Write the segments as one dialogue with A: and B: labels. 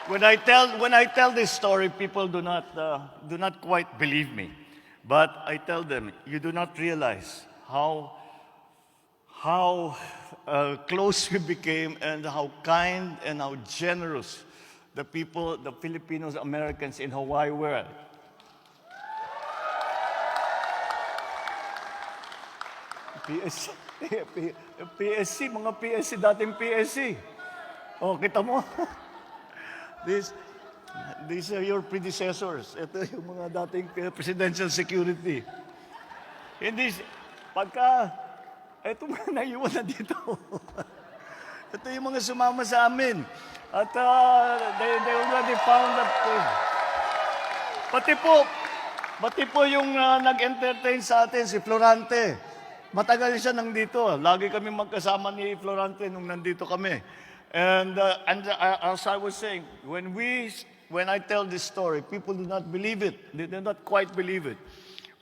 A: when I tell this story, people do not quite believe me. But I tell them, you do not realize how close we became and how kind and how generous the people, the Filipinos, Americans in Hawaii were. PSC, PSC, mga PSC, dating PSC. Oh, kita mo? These are your predecessors. Ito yung mga dating presidential security. Hindi, ito mga naiwan na dito. Ito yung mga sumama sa amin. At they already found that thing. Pati po yung nag-entertain sa atin, si Florante. Matagal siya nandito. Lagi kami magkasama ni Florante nung nandito kami. And as I was saying, when I tell this story, people do not believe it. They do not quite believe it.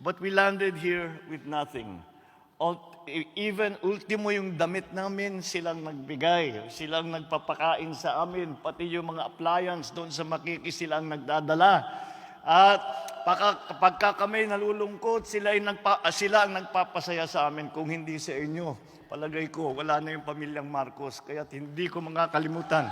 A: But we landed here with nothing. Even ultimo yung damit namin, silang nagbigay. Silang nagpapakain sa amin. Pati yung mga appliance doon sa Makiki, silang nagdadala. At pagka kami nalulungkot, sila ang nagpapasaya sa amin. Kung hindi sa inyo, palagay ko, wala na yung pamilyang Marcos. Kaya hindi ko makakalimutan.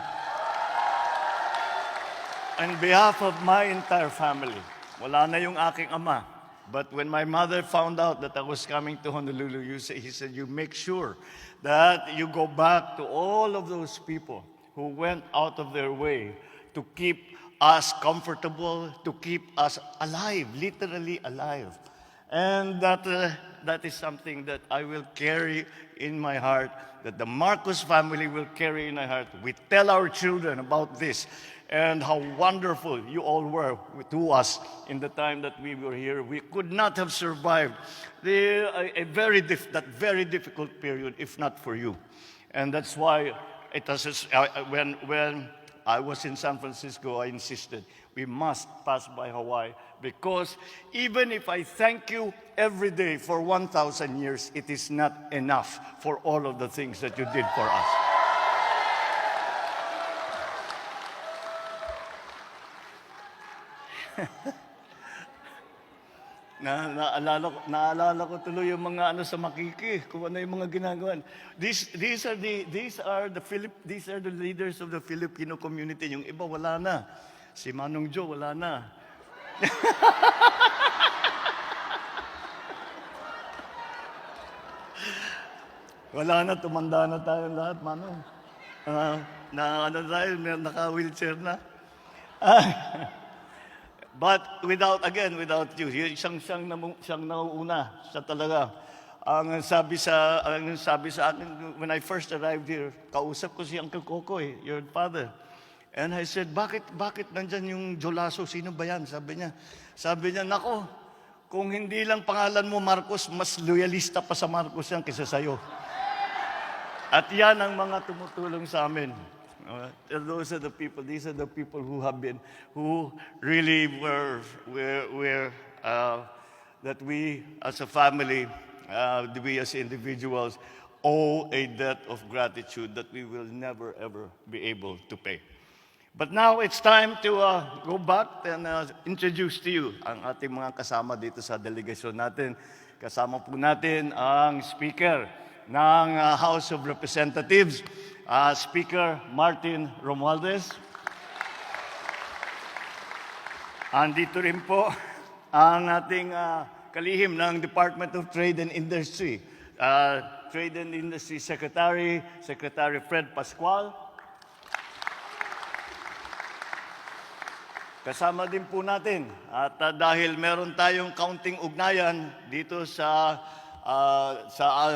A: On behalf of my entire family, wala na yung aking ama. But when my mother found out that I was coming to Honolulu, he said, you make sure that you go back to all of those people who went out of their way to keep us comfortable, to keep us alive, literally alive. And that is something that I will carry in my heart, that the Marcos family will carry in our heart. We tell our children about this and how wonderful you all were to us in the time that we were here. We could not have survived that very difficult period if not for you. And that's why when I was in San Francisco, I insisted we must pass by Hawaii, because even if I thank you every day for 1,000 years, it is not enough for all of the things that you did for us. Naalala ko tuloy yung mga sa Makiki, kung ano yung mga ginagawa. These are the leaders of the Filipino community. Yung iba wala na. Si Manong Joe wala na. Wala na, tumanda na tayo lahat, Manong. Naka-wheelchair na. But without you, siyang nauuna. Siya talaga. Ang sabi sa akin, when I first arrived here, kausap ko si Uncle Coco, your father. And I said, bakit nandyan yung Jolaso? Sino ba yan? Sabi niya, nako, kung hindi lang pangalan mo Marcos, mas loyalista pa sa Marcos yan kaysa sa'yo. At yan ang mga tumutulong sa amin. These are the people who really were that we as a family, we as individuals, owe a debt of gratitude that we will never ever be able to pay. But now it's time to go back and introduce to you ang ating mga kasama dito sa delegasyon natin. Kasama po natin ang Speaker ng House of Representatives, Speaker Martin Romualdez. Andito rin po ang ating kalihim ng Department of Trade and Industry, Trade and Industry Secretary Fred Pascual. Kasama din po natin, at dahil meron tayong kaunting ugnayan dito sa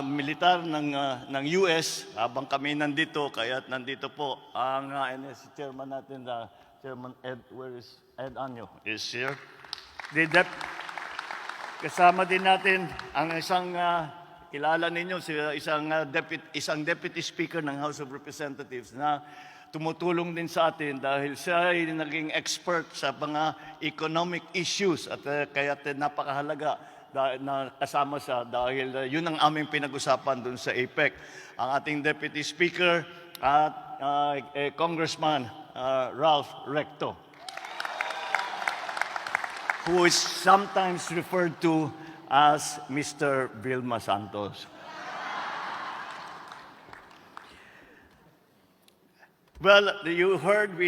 A: militar ng US, habang kami nandito, kaya't nandito po ang chairman natin, Chairman Ed, where is Ed Anyo? Is here. Kasama din natin ang isang kilala ninyo, isang deputy speaker ng House of Representatives na tumutulong din sa atin dahil siya ay naging expert sa mga economic issues, at kaya napakahalaga na kasama siya dahil yun ang aming pinag-usapan dun sa APEC. Ang ating Deputy Speaker at Congressman Ralph Recto, who is sometimes referred to as Mr. Vilma Santos. Well, we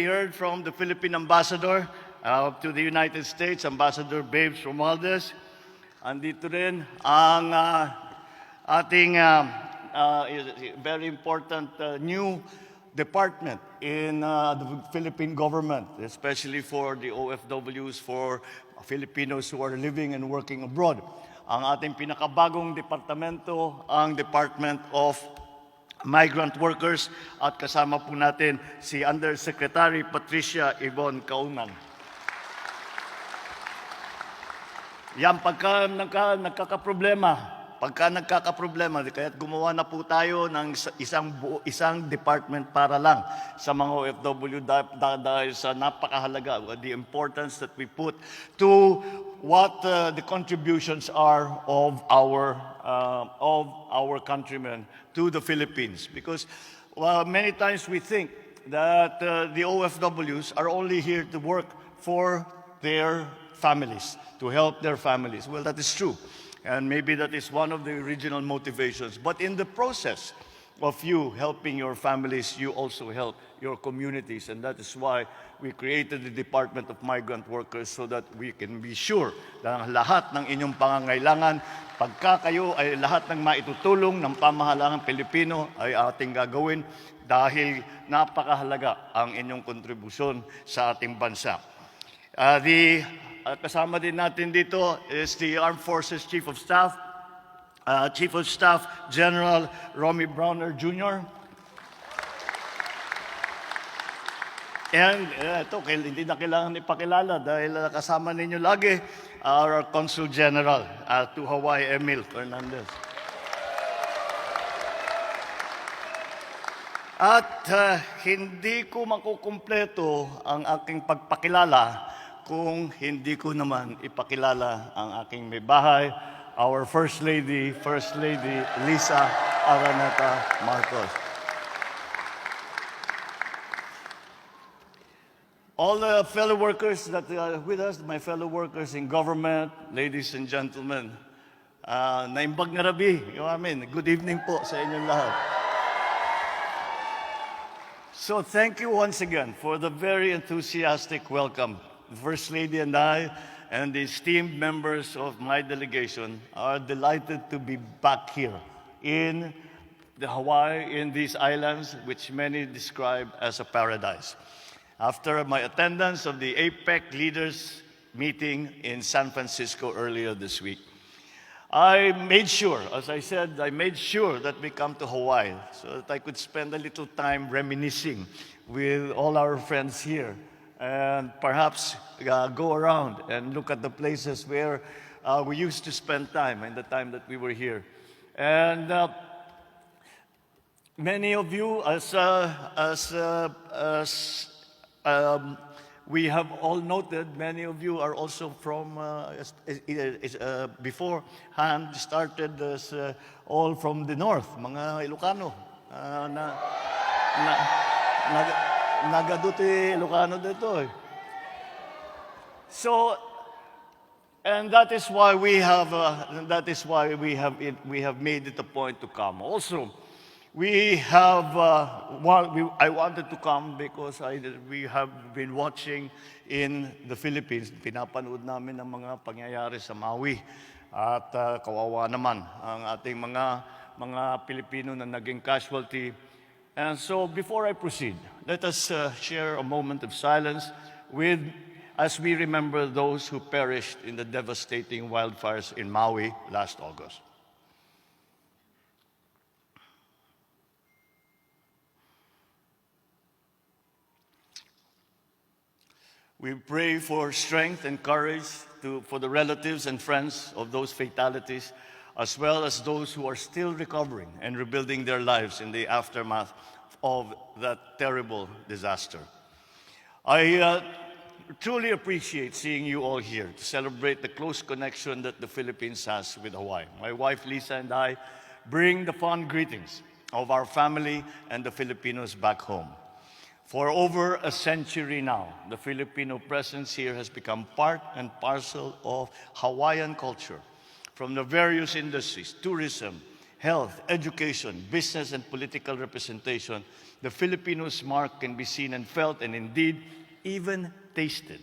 A: heard from the Philippine ambassador to the United States, Ambassador Babes Romualdez. Andito rin ang ating very important new department in the Philippine government, especially for the OFWs, for Filipinos who are living and working abroad. Ang ating pinakabagong departamento, ang Department of Migrant Workers, at kasama po natin si Undersecretary Patricia Yvonne Kaunan. Yan, pagka nagkakaproblema, kaya't gumawa na po tayo ng isang department para lang sa mga OFW dahil sa napakahalaga, the importance that we put to what the contributions are of our countrymen to the Philippines. Because many times we think that the OFWs are only here to work for their families, to help their families. Well, that is true. And maybe that is one of the original motivations. But in the process of you helping your families, you also help your communities. And that is why we created the Department of Migrant Workers, so that we can be sure na lahat ng inyong pangangailangan, pagka kayo ay lahat ng maitutulong ng pamahalaan Pilipino ay ating gagawin, dahil napakahalaga ang inyong kontribusyon sa ating bansa. Kasama din natin dito is the Armed Forces Chief of Staff General Romy Browner Jr. And ito, hindi na kailangan ipakilala dahil kasama ninyo lagi our Consul General to Hawaii, Emil Fernandez. At hindi ko makukumpleto ang aking pagpakilala kung hindi ko naman ipakilala ang aking may bahay, our First Lady Lisa Araneta Marcos. All the fellow workers that are with us, my fellow workers in government, ladies and gentlemen, naimbag nga rabi, good evening po sa inyong lahat. So thank you once again for the very enthusiastic welcome. The First Lady and I and the esteemed members of my delegation are delighted to be back here in the Hawaii, in these islands, which many describe as a paradise. After my attendance of the APEC leaders meeting in San Francisco earlier this week, I made sure, as I said, that we come to Hawaii so that I could spend a little time reminiscing with all our friends here, and perhaps go around and look at the places where we used to spend time in the time that we were here. And many of you, we have all noted, many of you are also from, beforehand, started as all from the north, mga Ilocano, Nagaduti Ilocano dito eh. So, and that is why we have made it a point to come. Also, I wanted to come because we have been watching in the Philippines. Pinapanood namin ang mga pangyayari sa Maui, at kawawa naman ang ating mga Pilipino na naging casualty. And so before I proceed, let us share a moment of silence as we remember those who perished in the devastating wildfires in Maui last August. We pray for strength and courage for the relatives and friends of those fatalities, as well as those who are still recovering and rebuilding their lives in the aftermath of that terrible disaster. I truly appreciate seeing you all here to celebrate the close connection that the Philippines has with Hawaii. My wife Lisa and I bring the fond greetings of our family and the Filipinos back home. For over a century now, the Filipino presence here has become part and parcel of Hawaiian culture. From the various industries, tourism, health, education, business, and political representation, the Filipinos' mark can be seen and felt and indeed even tasted.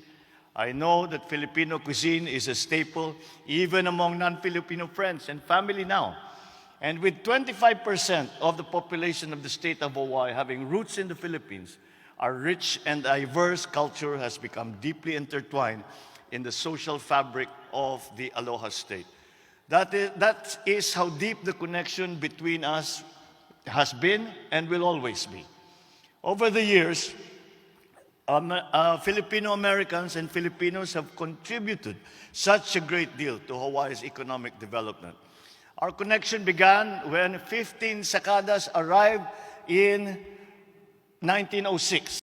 A: I know that Filipino cuisine is a staple even among non-Filipino friends and family now. And with 25% of the population of the state of Hawaii having roots in the Philippines, our rich and diverse culture has become deeply intertwined in the social fabric of the Aloha State. That is how deep the connection between us has been and will always be. Over the years, Filipino Americans and Filipinos have contributed such a great deal to Hawaii's economic development. Our connection began when 15 Sakadas arrived in 1906.